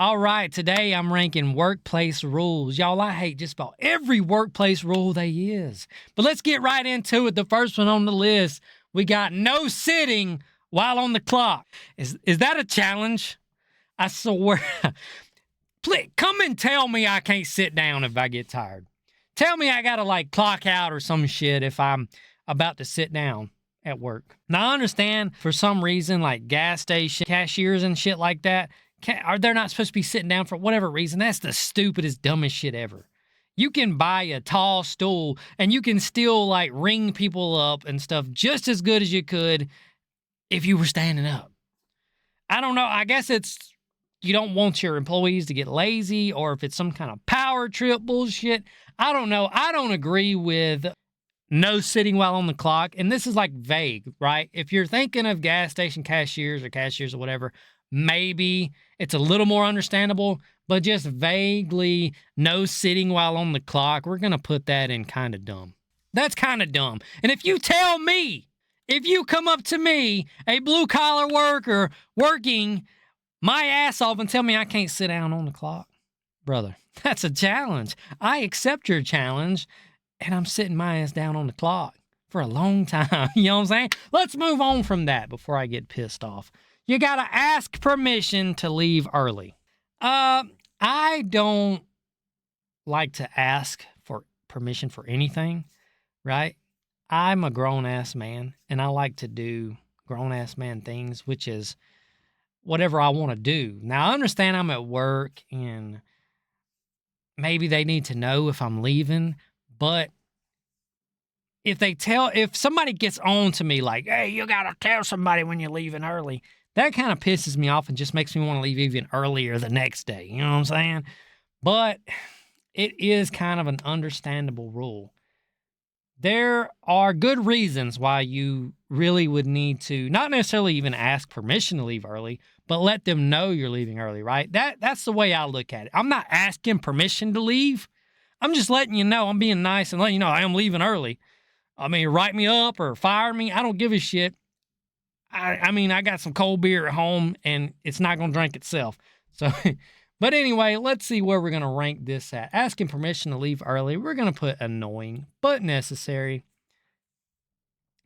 All right, today I'm ranking workplace rules. Y'all, I hate just about every workplace rule there is. But let's get right into it. The first one on the list, we got no sitting while on the clock. Is that a challenge? I swear. Please, come and tell me I can't sit down if I get tired. Tell me I gotta clock out or some shit if I'm about to sit down at work. Now I understand for some reason gas station cashiers and shit like that, they're not supposed to be sitting down for whatever reason. That's the stupidest, dumbest shit ever. You can buy a tall stool and you can still ring people up and stuff just as good as you could if you were standing up. I don't know. I guess it's you don't want your employees to get lazy, or if it's some kind of power trip bullshit. I don't know. I don't agree with no sitting while on the clock. And this is vague, right? If you're thinking of gas station cashiers or whatever, maybe it's a little more understandable, but just vaguely no sitting while on the clock, we're going to put that in kind of dumb. That's kind of dumb. And if you come up to me, a blue collar worker working my ass off and tell me I can't sit down on the clock, brother, that's a challenge. I accept your challenge, and I'm sitting my ass down on the clock for a long time. You know what I'm saying? Let's move on from that before I get pissed off. You got to ask permission to leave early. I don't like to ask for permission for anything, right? I'm a grown-ass man, and I like to do grown-ass man things, which is whatever I want to do. Now, I understand I'm at work, and maybe they need to know if I'm leaving, but if somebody gets on to me hey, you got to tell somebody when you're leaving early, that kind of pisses me off and just makes me want to leave even earlier the next day. You know what I'm saying? But it is kind of an understandable rule. There are good reasons why you really would need to not necessarily even ask permission to leave early, but let them know you're leaving early, right? That's the way I look at it. I'm not asking permission to leave. I'm just letting you know. I'm being nice and letting you know I am leaving early. I mean, write me up or fire me. I don't give a shit. I got some cold beer at home, and it's not going to drink itself. So, but anyway, let's see where we're going to rank this at. Asking permission to leave early, we're going to put annoying, but necessary.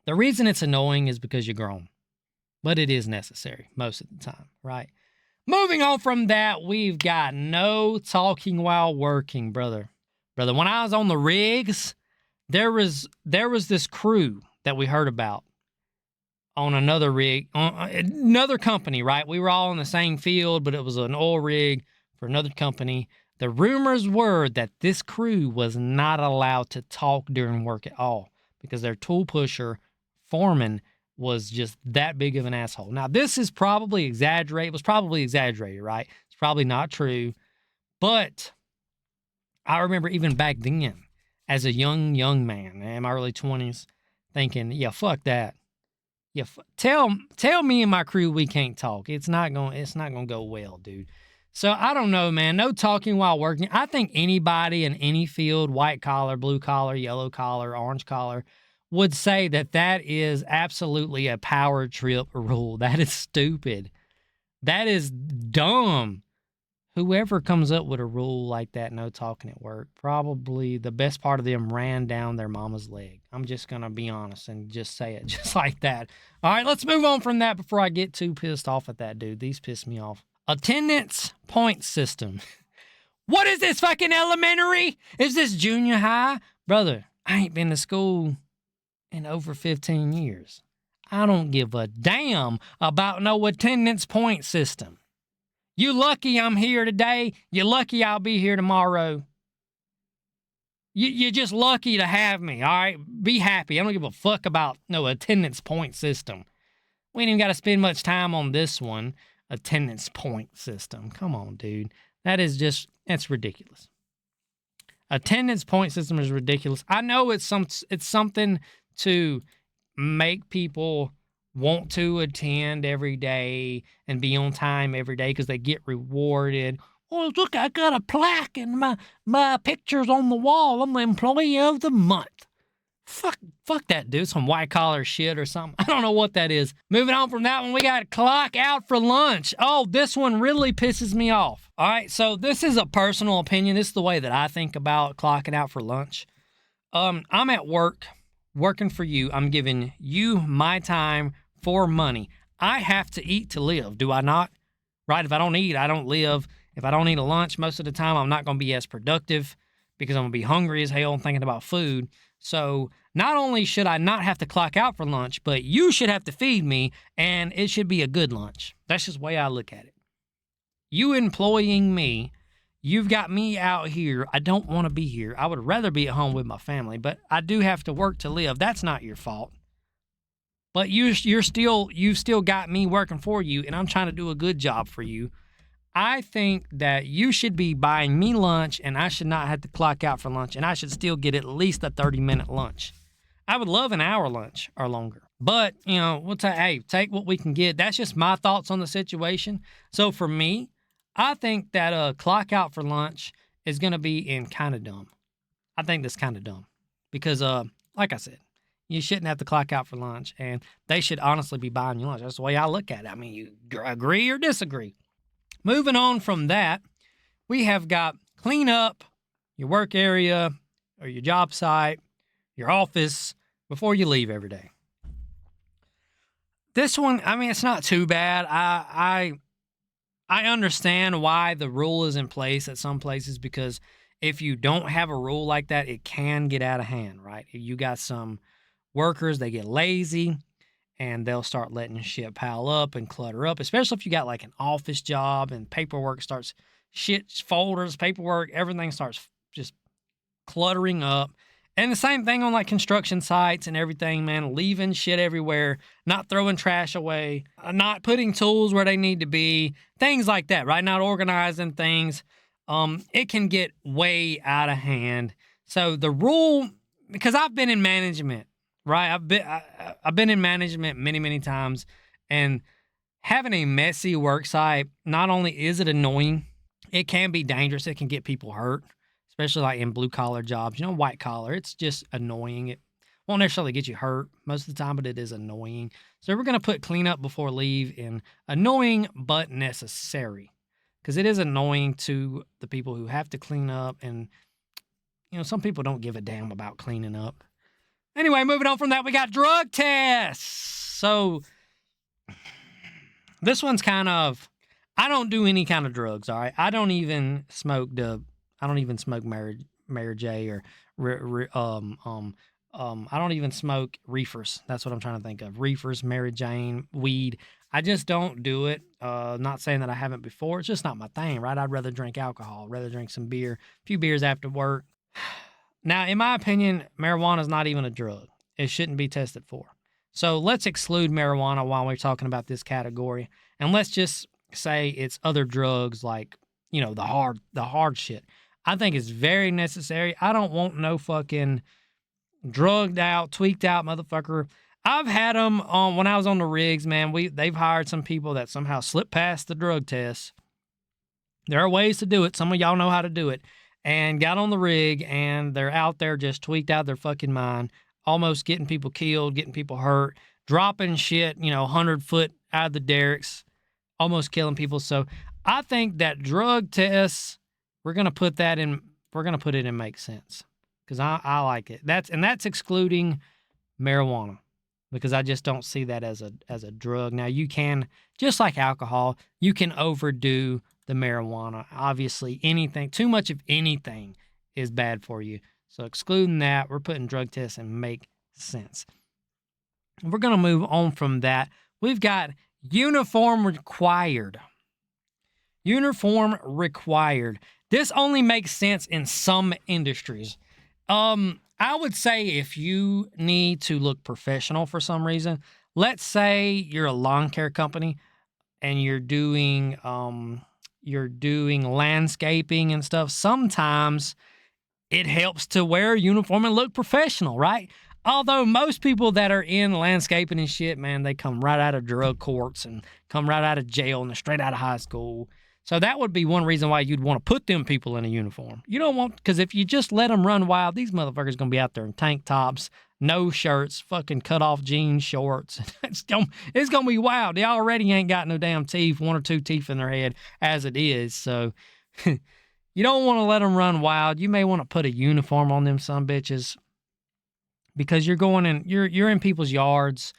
The reason it's annoying is because you're grown, but it is necessary most of the time, right? Moving on from that, we've got no talking while working, brother. Brother, when I was on the rigs, there was this crew that we heard about on another rig, on another company, right? We were all in the same field, but it was an oil rig for another company. The rumors were that this crew was not allowed to talk during work at all because their tool pusher foreman was just that big of an asshole. Now, this is probably exaggerated. It was probably exaggerated, right? It's probably not true. But I remember even back then, as a young man in my early 20s, thinking, yeah, fuck that. Yeah, tell me and my crew we can't talk. It's not gonna go well, dude. So I don't know, man. No talking while working. I think anybody in any field, white collar, blue collar, yellow collar, orange collar, would say that is absolutely a power trip rule. That is stupid. That is dumb. Whoever comes up with a rule like that, no talking at work, probably the best part of them ran down their mama's leg. I'm just going to be honest and just say it just like that. All right, let's move on from that before I get too pissed off at that dude. These piss me off. Attendance point system. What is this, fucking elementary? Is this junior high? Brother, I ain't been to school in over 15 years. I don't give a damn about no attendance point system. You lucky I'm here today. You lucky I'll be here tomorrow. You're just lucky to have me, all right? Be happy. I don't give a fuck about no attendance point system. We ain't even got to spend much time on this one, attendance point system. Come on, dude. That's ridiculous. Attendance point system is ridiculous. I know it's something to make people want to attend every day and be on time every day because they get rewarded. Oh, look, I got a plaque and my picture's on the wall. I'm the employee of the month. Fuck that, dude. Some white collar shit or something. I don't know what that is. Moving on from that one, we got clock out for lunch. Oh, this one really pisses me off. All right, so this is a personal opinion. This is the way that I think about clocking out for lunch. I'm at work, working for you. I'm giving you my time for money. I have to eat to live, do I not? Right? If I don't eat, I don't live. If I don't eat a lunch, most of the time, I'm not going to be as productive because I'm going to be hungry as hell and thinking about food. So not only should I not have to clock out for lunch, but you should have to feed me, and it should be a good lunch. That's just the way I look at it. You employing me, you've got me out here. I don't want to be here. I would rather be at home with my family, but I do have to work to live. That's not your fault. But you've still got me working for you, and I'm trying to do a good job for you. I think that you should be buying me lunch, and I should not have to clock out for lunch, and I should still get at least a 30-minute lunch. I would love an hour lunch or longer. But, we'll take what we can get. That's just my thoughts on the situation. So for me, I think that clock out for lunch is going to be kind of dumb. I think that's kind of dumb because, like I said, you shouldn't have to clock out for lunch, and they should honestly be buying you lunch. That's the way I look at it. I mean, you agree or disagree? Moving on from that, we have got clean up your work area or your job site, your office before you leave every day. This one, I mean, it's not too bad. I understand why the rule is in place at some places because if you don't have a rule like that, it can get out of hand, right? You got some workers, they get lazy and they'll start letting shit pile up and clutter up, especially if you got like an office job and paperwork starts folders, paperwork, everything starts just cluttering up. And the same thing on like construction sites and everything, man, leaving shit everywhere, not throwing trash away, not putting tools where they need to be, things like that, right? Not organizing things. It can get way out of hand. So the rule, because I've been in management, right? I've been in management many, many times, and having a messy work site, not only is it annoying, it can be dangerous. It can get people hurt, especially like in blue collar jobs. White collar, it's just annoying. It won't necessarily get you hurt most of the time, but it is annoying. So we're going to put clean up before leave in annoying but necessary, because it is annoying to the people who have to clean up, and some people don't give a damn about cleaning up. Anyway, moving on from that, we got drug tests. So this one's kind of, I don't do any kind of drugs, all right? I don't even smoke Mary J or I don't even smoke reefers. That's what I'm trying to think of. Reefers, Mary Jane, weed. I just don't do it. Not saying that I haven't before. It's just not my thing, right? I'd rather drink alcohol, rather drink some beer, a few beers after work. Now, in my opinion, marijuana is not even a drug. It shouldn't be tested for. So let's exclude marijuana while we're talking about this category. And let's just say it's other drugs like, the hard shit. I think it's very necessary. I don't want no fucking drugged out, tweaked out motherfucker. I've had them when I was on the rigs, man. They've hired some people that somehow slipped past the drug test. There are ways to do it. Some of y'all know how to do it. And got on the rig, and they're out there just tweaked out their fucking mind, almost getting people killed, getting people hurt, dropping shit, 100 foot out of the derricks, almost killing people. So I think that drug tests, we're going to put it in make sense, because I like it. That's excluding marijuana, because I just don't see that as a drug. Now, you can, just like alcohol, you can overdo the marijuana. Obviously, too much of anything is bad for you. So excluding that, we're putting drug tests in make sense. We're going to move on from that. We've got uniform required. Uniform required. This only makes sense in some industries. I would say if you need to look professional for some reason, let's say you're a lawn care company and you're doing landscaping and stuff. Sometimes it helps to wear a uniform and look professional, right? Although most people that are in landscaping and shit, man, they come right out of drug courts and come right out of jail and they're straight out of high school. So that would be one reason why you'd want to put them people in a uniform. You don't want, because if you just let them run wild, these motherfuckers going to be out there in tank tops, no shirts, fucking cut off jeans, shorts. It's gonna be wild. They already ain't got no damn teeth, 1 or 2 teeth in their head as it is. So you don't want to let them run wild. You may want to put a uniform on them some bitches, because you're going in, you're in people's yards.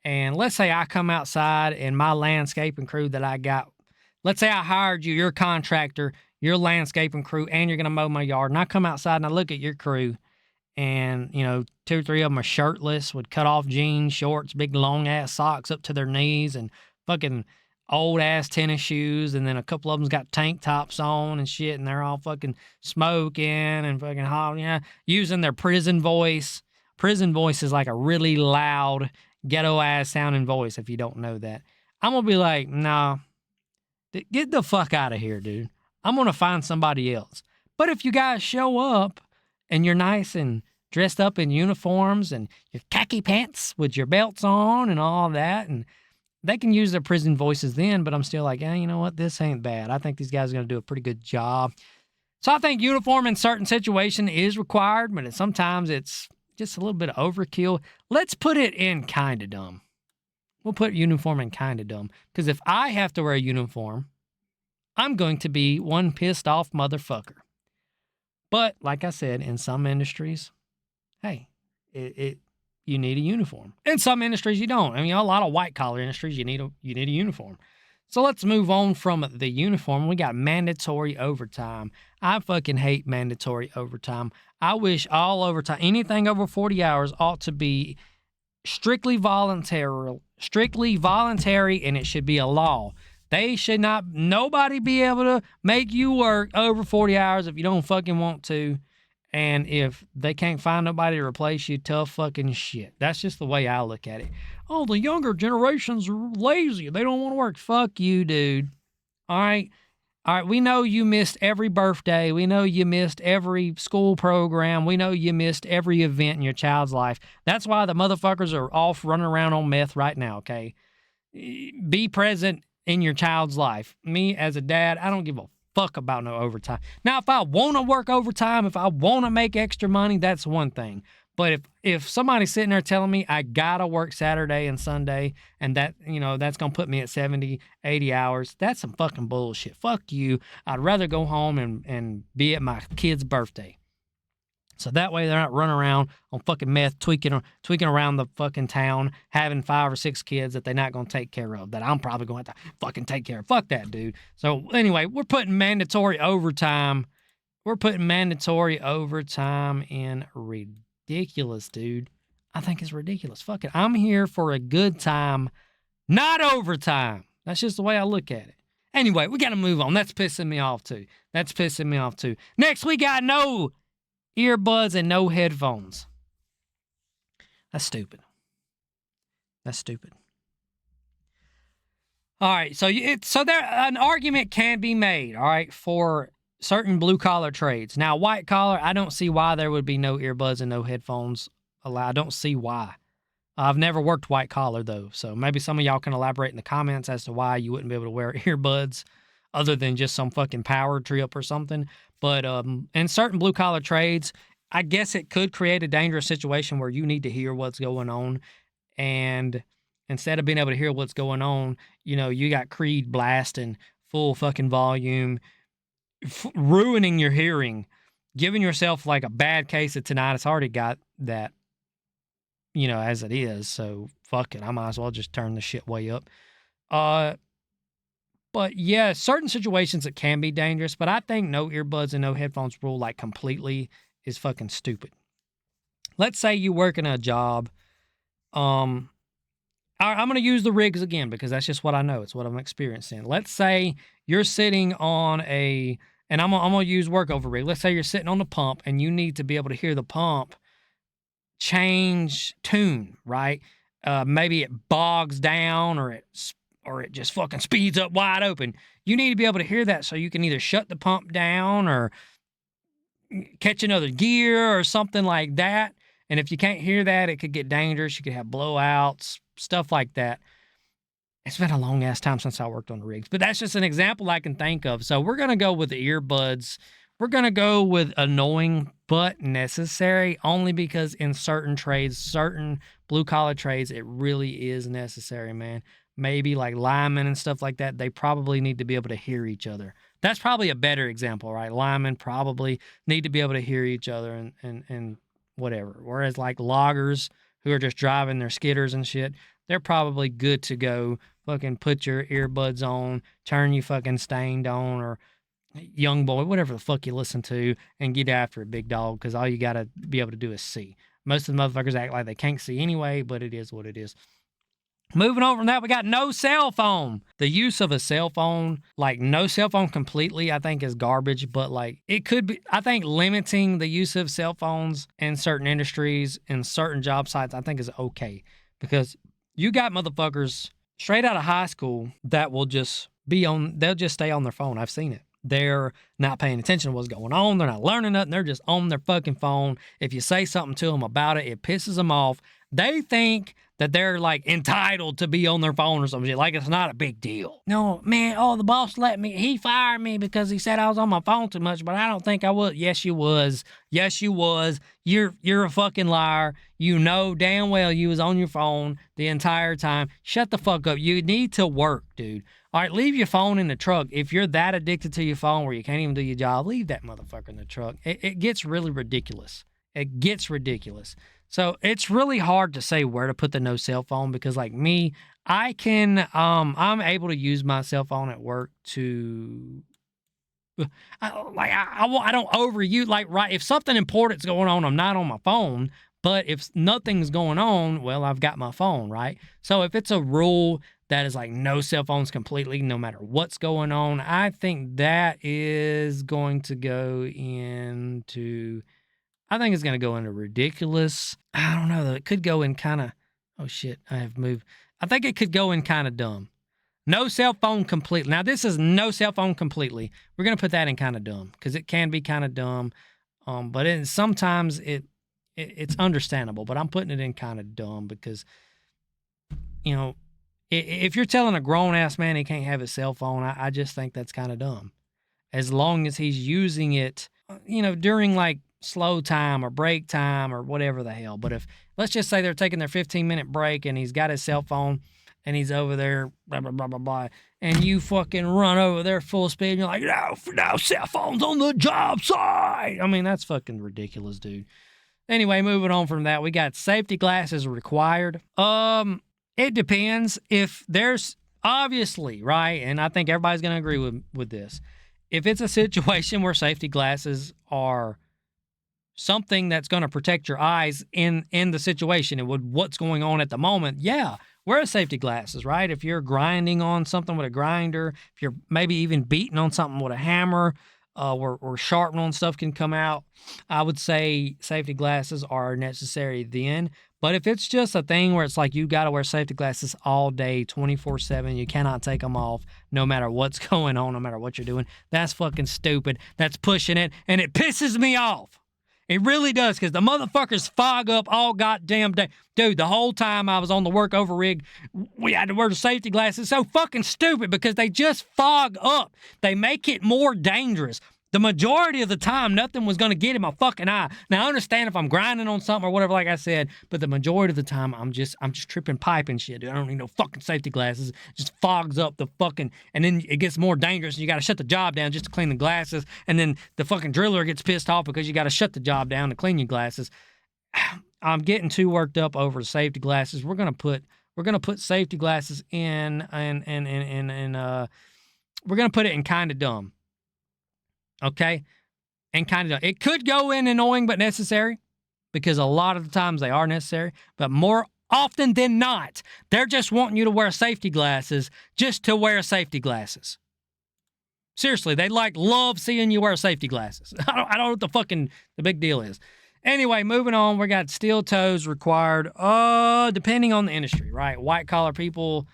And let's say I come outside and my landscaping crew that I got, let's say I hired you, your contractor, your landscaping crew, and you're going to mow my yard. And I come outside and I look at your crew, and, 2 or 3 of them are shirtless with cut off jeans, shorts, big long ass socks up to their knees, and fucking old ass tennis shoes. And then a couple of them's got tank tops on and shit. And they're all fucking smoking and fucking hot, using their prison voice. Prison voice is like a really loud, ghetto-ass sounding voice, if you don't know that. I'm going to be like, nah, get the fuck out of here, dude. I'm going to find somebody else. But if you guys show up and you're nice and dressed up in uniforms and your khaki pants with your belts on and all that, and they can use their prison voices then, but I'm still like, you know what? This ain't bad. I think these guys are going to do a pretty good job. So I think uniform in certain situations is required, but sometimes it's just a little bit of overkill. Let's put it in kind of dumb. We'll put uniform in kind of dumb. Because if I have to wear a uniform, I'm going to be one pissed off motherfucker. But like I said, in some industries, hey, you need a uniform. In some industries, you don't. I mean, a lot of white collar industries, you need a uniform. So let's move on from the uniform. We got mandatory overtime. I fucking hate mandatory overtime. I wish all overtime, anything over 40 hours, ought to be strictly voluntary, and it should be a law. They should not, nobody be able to make you work over 40 hours if you don't fucking want to. And if they can't find nobody to replace you, tough fucking shit. That's just the way I look at it. Oh, the younger generations are lazy. They don't want to work. Fuck you, dude. All right. We know you missed every birthday. We know you missed every school program. We know you missed every event in your child's life. That's why the motherfuckers are off running around on meth right now, okay? Be present in your child's life. Me, as a dad, I don't give a fuck about no overtime. Now, if I want to work overtime, if I want to make extra money, that's one thing. But if somebody's sitting there telling me I gotta work Saturday and Sunday, and that, that's gonna put me at 70, 80 hours, that's some fucking bullshit. Fuck you. I'd rather go home and be at my kid's birthday. So that way they're not running around on fucking meth, tweaking around the fucking town, having 5 or 6 kids that they're not going to take care of, that I'm probably going to have to fucking take care of. Fuck that, dude. So anyway, we're putting mandatory overtime. In ridiculous, dude. I think it's ridiculous. Fuck it. I'm here for a good time, not overtime. That's just the way I look at it. Anyway, we got to move on. That's pissing me off, too. Next, we got no earbuds and no headphones. That's stupid. All right, so there an argument can be made, all right, for certain blue collar trades. Now, white collar, I don't see why there would be no earbuds and no headphones allowed. I don't see why. I've never worked white collar though, so maybe some of y'all can elaborate in the comments as to why you wouldn't be able to wear earbuds other than just some fucking power trip or something. But in certain blue collar trades, I guess it could create a dangerous situation where you need to hear what's going on, and instead of being able to hear what's going on, you got Creed blasting full fucking volume, ruining your hearing, giving yourself like a bad case of tinnitus. I already got that, as it is. So fuck it. I might as well just turn the shit way up. But yeah, certain situations it can be dangerous, but I think no earbuds and no headphones rule like completely is fucking stupid. Let's say you work in a job. I'm going to use the rigs again because that's just what I know. It's what I'm experiencing. Let's say you're sitting on and I'm going to use work over rig. Let's say you're sitting on the pump and you need to be able to hear the pump change tune, right? Maybe it bogs down or it just fucking speeds up wide open. You need to be able to hear that so you can either shut the pump down or catch another gear or something like that. And if you can't hear that, it could get dangerous. You could have blowouts, stuff like that. It's been a long-ass time since I worked on the rigs, but that's just an example I can think of. So we're going to go with the earbuds We're going to go with annoying but necessary, only because in certain trades, certain blue collar trades, it really is necessary, man. Maybe like linemen and stuff like that, they probably need to be able to hear each other. That's probably a better example, right? Linemen probably need to be able to hear each other and whatever. Whereas like loggers who are just driving their skidders and shit, they're probably good to go. Fucking put your earbuds on, turn you fucking stained on, or young boy, whatever the fuck you listen to, and get after it, big dog, because all you got to be able to do is see. Most of the motherfuckers act like they can't see anyway, but it is what it is. Moving on from that, we got no cell phone. The use of a cell phone, like no cell phone completely, I think is garbage, but like it could be, I think limiting the use of cell phones in certain industries and certain job sites, I think is okay, because you got motherfuckers straight out of high school that will just they'll just stay on their phone. I've seen it. They're not paying attention to what's going on. They're not learning nothing. They're just on their fucking phone. If you say something to them about it, it pisses them off. They think that they're like entitled to be on their phone or something. Like it's not a big deal. No, man, the boss he fired me because he said I was on my phone too much, but I don't think I was. Yes, you was. Yes, you was. You're a fucking liar. You know damn well you was on your phone the entire time. Shut the fuck up. You need to work, dude. All right, leave your phone in the truck. If you're that addicted to your phone where you can't even do your job, leave that motherfucker in the truck. It gets really ridiculous. It gets ridiculous. So it's really hard to say where to put the no cell phone, because like me, I can, I'm able to use my cell phone at work to, I don't overuse, like, right, if something important's going on, I'm not on my phone, but if nothing's going on, well, I've got my phone, right? So if it's a rule that is like no cell phones completely, no matter what's going on, I think that is going to go into, I think it's going to go into ridiculous. I don't know, though. It could go in kind of, oh shit, I have moved. I think it could go in kind of dumb. No cell phone completely. Now, this is no cell phone completely. We're going to put that in kind of dumb, because it can be kind of dumb. But sometimes it's understandable, but I'm putting it in kind of dumb because, you know, if you're telling a grown-ass man he can't have his cell phone, I just think that's kind of dumb. As long as he's using it, you know, during like slow time or break time or whatever the hell. But if, let's just say they're taking their 15-minute break and he's got his cell phone and he's over there, blah, blah, blah, blah, blah, and you fucking run over there full speed and you're like, no cell phones on the job site. I mean, that's fucking ridiculous, dude. Anyway, moving on from that, we got safety glasses required. It depends. If there's obviously, right, and I think everybody's going to agree with this, if it's a situation where safety glasses are something that's going to protect your eyes in the situation and with what's going on at the moment, yeah, wear safety glasses, right? If you're grinding on something with a grinder, if you're maybe even beating on something with a hammer, where sharpening on stuff can come out, I would say safety glasses are necessary then. But if it's just a thing where it's like you got to wear safety glasses all day, 24/7, you cannot take them off no matter what's going on, no matter what you're doing, that's fucking stupid. That's pushing it, and it pisses me off. It really does, because the motherfuckers fog up all goddamn day. Dude, the whole time I was on the work over rig, we had to wear the safety glasses. So fucking stupid, because they just fog up. They make it more dangerous. The majority of the time, nothing was going to get in my fucking eye. Now, I understand if I'm grinding on something or whatever, like I said, but the majority of the time, I'm just tripping pipe and shit, dude. I don't need no fucking safety glasses. It just fogs up the fucking, and then it gets more dangerous, and you got to shut the job down just to clean the glasses, and then the fucking driller gets pissed off because you got to shut the job down to clean your glasses. I'm getting too worked up over safety glasses. We're gonna put safety glasses in, and we're gonna put it in kind of dumb. Okay? And kind of dumb. It could go in annoying but necessary, because a lot of the times they are necessary, but more often than not, they're just wanting you to wear safety glasses just to wear safety glasses. Seriously, they love seeing you wear safy glasses. I don't know what the big deal is. Anyway, moving on, we got steel toes required. Depending on the industry, right? White collar people,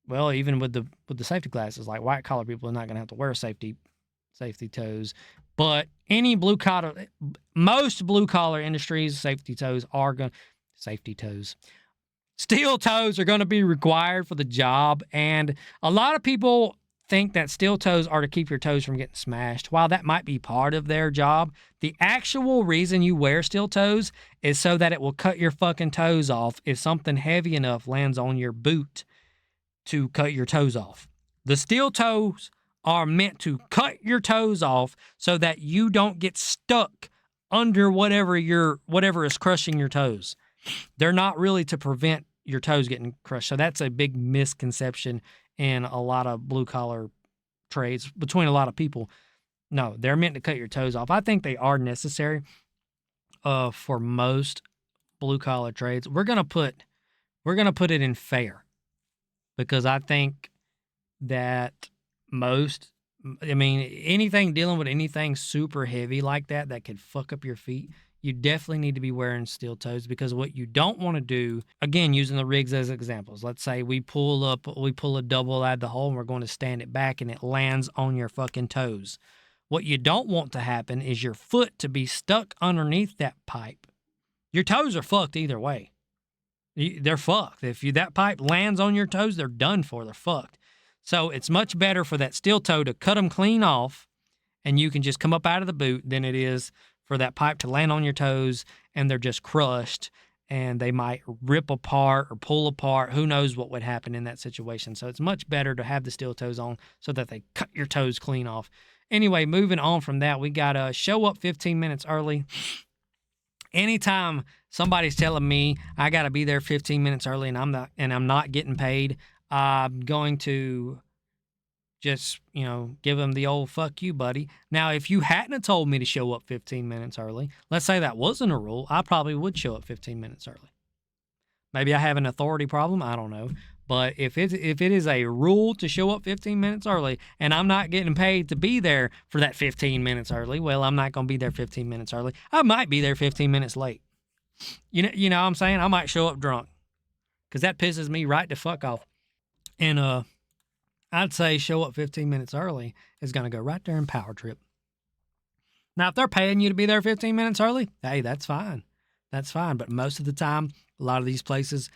well, even with the safety glasses, like white collar people are not going to have to wear safety toes. But most blue collar industries, safety toes. Steel toes are going to be required for the job, and a lot of people think that steel toes are to keep your toes from getting smashed. While that might be part of their job, the actual reason you wear steel toes is so that it will cut your fucking toes off if something heavy enough lands on your boot to cut your toes off. The steel toes are meant to cut your toes off so that you don't get stuck under whatever is crushing your toes. They're not really to prevent your toes getting crushed. So that's a big misconception in a lot of blue collar trades between a lot of people. No, they're meant to cut your toes off. I think they are necessary for most blue collar trades. We're gonna put it in fair, because I think that anything dealing with anything super heavy like that could fuck up your feet, you definitely need to be wearing steel toes, because what you don't want to do, again, using the rigs as examples, let's say we pull a double out of the hole and we're going to stand it back and it lands on your fucking toes. What you don't want to happen is your foot to be stuck underneath that pipe. Your toes are fucked either way. They're fucked. If that pipe lands on your toes, they're done for. They're fucked. So it's much better for that steel toe to cut them clean off and you can just come up out of the boot than it is for that pipe to land on your toes and they're just crushed and they might rip apart or pull apart. Who knows what would happen in that situation. So it's much better to have the steel toes on so that they cut your toes clean off. Anyway, moving on from that, we got to show up 15 minutes early. Anytime somebody's telling me I got to be there 15 minutes early and I'm not getting paid, I'm going to just, give them the old fuck you, buddy. Now, if you hadn't told me to show up 15 minutes early, let's say that wasn't a rule, I probably would show up 15 minutes early. Maybe I have an authority problem, I don't know. But if it is a rule to show up 15 minutes early and I'm not getting paid to be there for that 15 minutes early, well, I'm not going to be there 15 minutes early. I might be there 15 minutes late. You know what I'm saying? I might show up drunk because that pisses me right the fuck off. And I'd say show up 15 minutes early is going to go right there and power trip. Now, if they're paying you to be there 15 minutes early, hey, that's fine. That's fine. But most of the time, a lot of these places,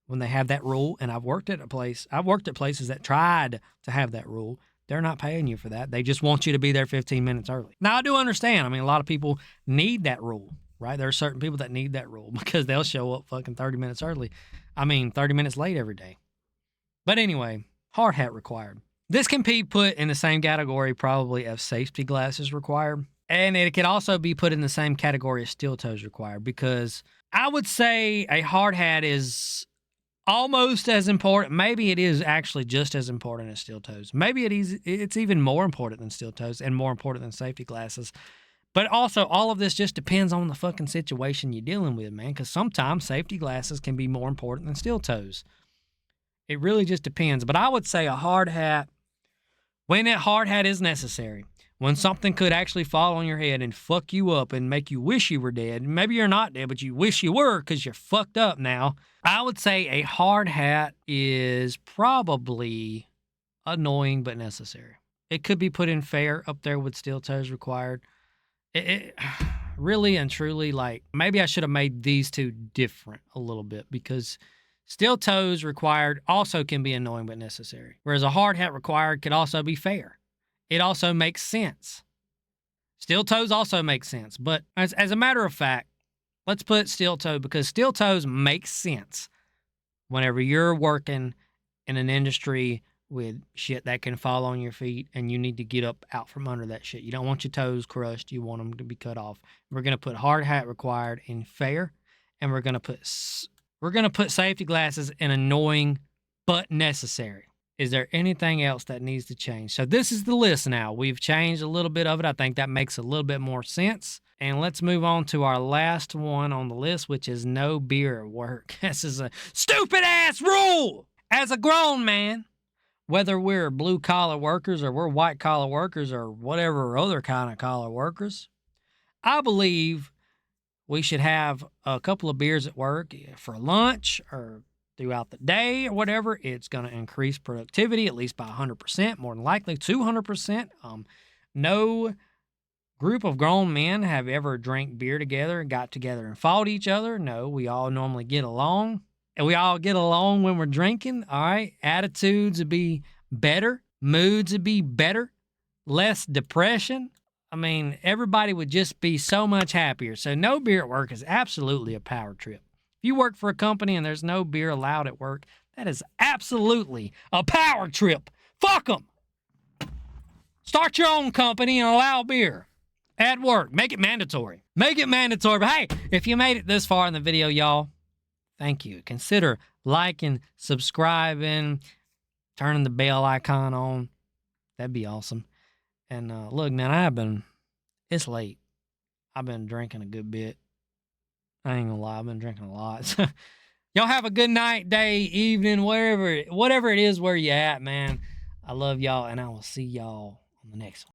when they have that rule, and I've worked at places that tried to have that rule, they're not paying you for that. They just want you to be there 15 minutes early. Now, I do understand. A lot of people need that rule, right? There are certain people that need that rule because they'll show up fucking 30 minutes early. 30 minutes late every day. But anyway, hard hat required. This can be put in the same category probably of safety glasses required. And it can also be put in the same category as steel toes required, because I would say a hard hat is almost as important. Maybe it is actually just as important as steel toes. Maybe it's even more important than steel toes and more important than safety glasses. But also, all of this just depends on the fucking situation you're dealing with, man, because sometimes safety glasses can be more important than steel toes. It really just depends. But I would say a hard hat, when that hard hat is necessary, when something could actually fall on your head and fuck you up and make you wish you were dead. Maybe you're not dead, but you wish you were because you're fucked up now. I would say a hard hat is probably annoying but necessary. It could be put in fair up there with steel toes required. It really and truly, maybe I should have made these two different a little bit, because steel toes required also can be annoying but necessary, whereas a hard hat required could also be fair. It also makes sense. Steel toes also make sense, but as a matter of fact, let's put steel toe, because steel toes make sense whenever you're working in an industry with shit that can fall on your feet and you need to get up out from under that shit. You don't want your toes crushed. You want them to be cut off. We're going to put hard hat required in fair, and we're going to put safety glasses in annoying but necessary. Is there anything else that needs to change? So this is the list now. We've changed a little bit of it. I think that makes a little bit more sense. And let's move on to our last one on the list, which is no beer at work. This is a stupid-ass rule! As a grown man, whether we're blue-collar workers or we're white-collar workers or whatever other kind of collar workers, I believe we should have a couple of beers at work for lunch or throughout the day or whatever. It's going to increase productivity at least by 100%, more than likely 200%. No group of grown men have ever drank beer together and got together and fought each other. No, we all normally get along. And we all get along when we're drinking, all right? Attitudes would be better. moods would be better, less depression. I mean, everybody would just be so much happier. So no beer at work is absolutely a power trip. If you work for a company and there's no beer allowed at work, that is absolutely a power trip. Fuck them. Start your own company and allow beer at work. Make it mandatory. Make it mandatory. But hey, if you made it this far in the video, y'all, thank you. Consider liking, subscribing, turning the bell icon on. That'd be awesome. And look, man, it's late. I've been drinking a good bit. I ain't gonna lie, I've been drinking a lot. Y'all have a good night, day, evening, whatever it is where you at, man. I love y'all, and I will see y'all on the next one.